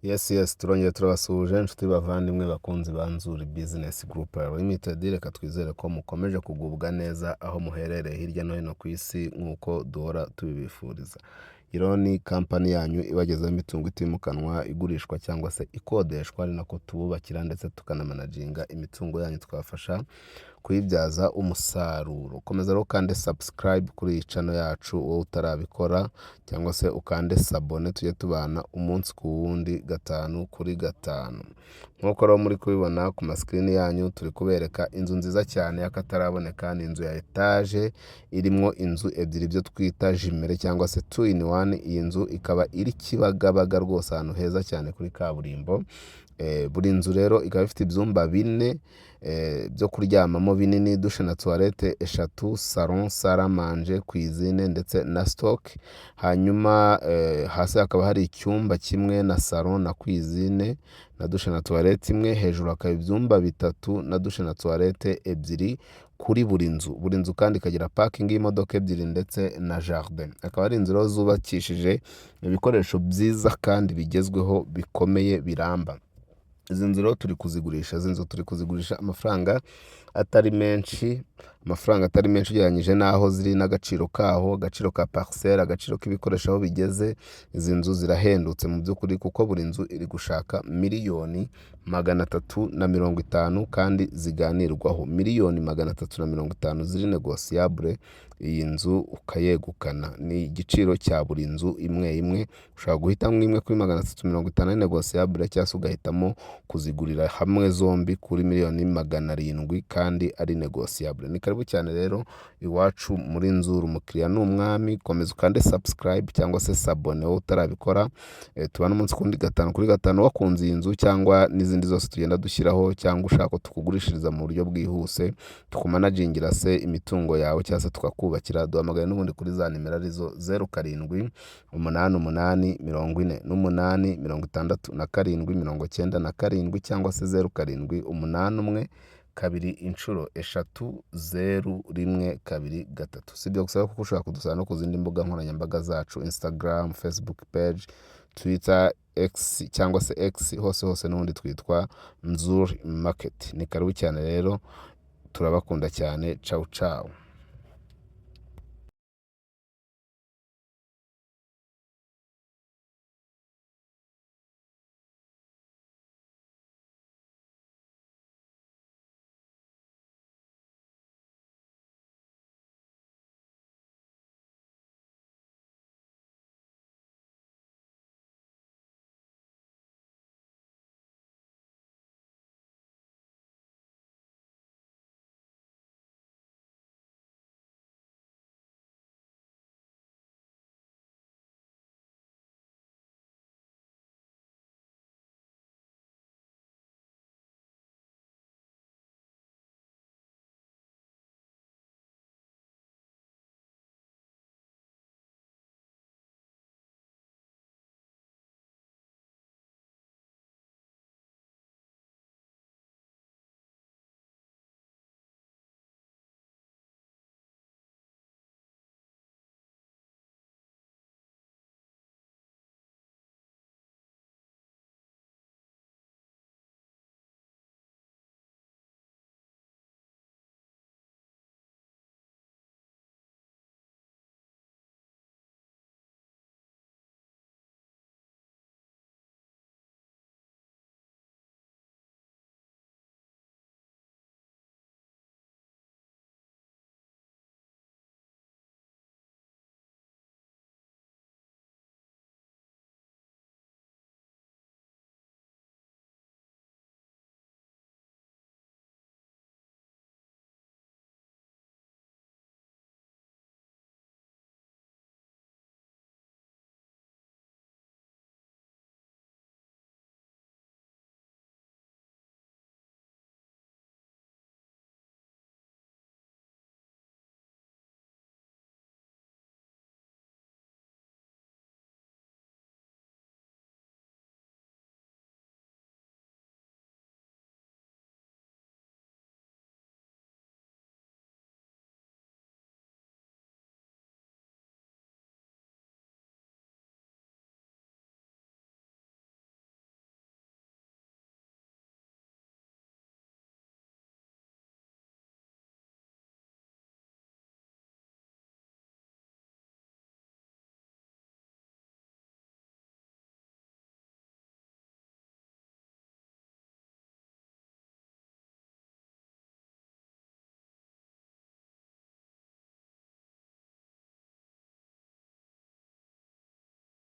Yes, turongeye turabasuhuje inshuti bavandimwe bakunzi ba Nzuri Business Group Limited. Reka twizere ko mukomeje kugubwa neza aho muherereye hirya no hino ku isi nk'uko duhora tubibifuriza. Iro ni kampani yanyu ibagezaho imitungo itimukanwa igurishwa cyangwa se ikodeshwa, ari nako tububakira ndetse tukanamanaginga imitungo yanyu twafasha kuyibyaza umusaruro. Komeza rero ukande subscribe kuri iyi channel yacu wowe utarabikora, cyangwa se ukande sabone tujye tubana umunsi ku wundi gatanu kuri gatanu. Nk'uko rero muri kubibona ku maskrini yanyu turi kubereka inzu nziza cyane y'akataraboneka, ni inzu ya etage irimo inzu ebyiri byo twita jimere cyangwa se 2 in 1. Iyi nzu ikaba iri Kibagabaga rwose ahantu heza cyane kuri kaburimbo. Buri nzu rero ikaba ifite ibyumba 4 byo kuryamamo binini, dushe na toilette 3, salon, salle à manger, cuisine ndetse na stock. Hanyuma hasi hakaba hari icyumba kimwe na salon na cuisine na dushe na toilette imwe. Hejuru hakaba ibyumba 3 na dushe na toilette 2 kuri buri nzu. Buri nzu kandi ikagira parking y'imodoka 2 ndetse na jardin. Akaba ari inzu zubakishije ibikoresho byiza kandi bigezweho bikomeye biramba. Izi nzu rero turi kuzigurisha amafaranga atari menshi, ugereranyije n'aho ziri n'agaciro kaho, agaciro ka parcelle, agaciro k'ibikoresho aho bigeze. Izi nzu zirahendutse mu by'ukuri kuko buri nzu iri gushaka $350,000 kandi ziganirwaho. $350,000 ziri negociable, iyi nzu ukayegukana. Ni igiciro cya buri nzu imwe imwe. Ushobora guhitamo imwe kuri $350,000 negociable, cyangwa se ugahitamo kuzigurira hamwe zombi kuri $700,000 kandi ari negociable. Ni karibu cyane rero iwacu muri Nzuri, umukiriya ni umwami. Komeza ukande subscribe cyangwa se sabone wowe utarabikora. Tubana umunsi kundi gatanu kuri gatanu. Wakunze iyi nzu cyangwa n'izindi zose tugenda dushyiraho, cyangwa ushaka ko tukugurishiriza mu buryo bwihuse, tukumanagingira se imitungo yawe cyangwa se tukakubakira, duhamagaye n'ubundi kuri za nimero arizo 0788486797 cyangwa se 078120 Si ibyo gusa kuko ushobora kudusanga no ku zindi mbuga nkoranyambaga zacu: Instagram, Facebook page, Twitter, X cyangwa se X, hose n'ubundi twitwa Nzuri Market. Ni karibu cyane rero, turabakunda cyane. Ciao.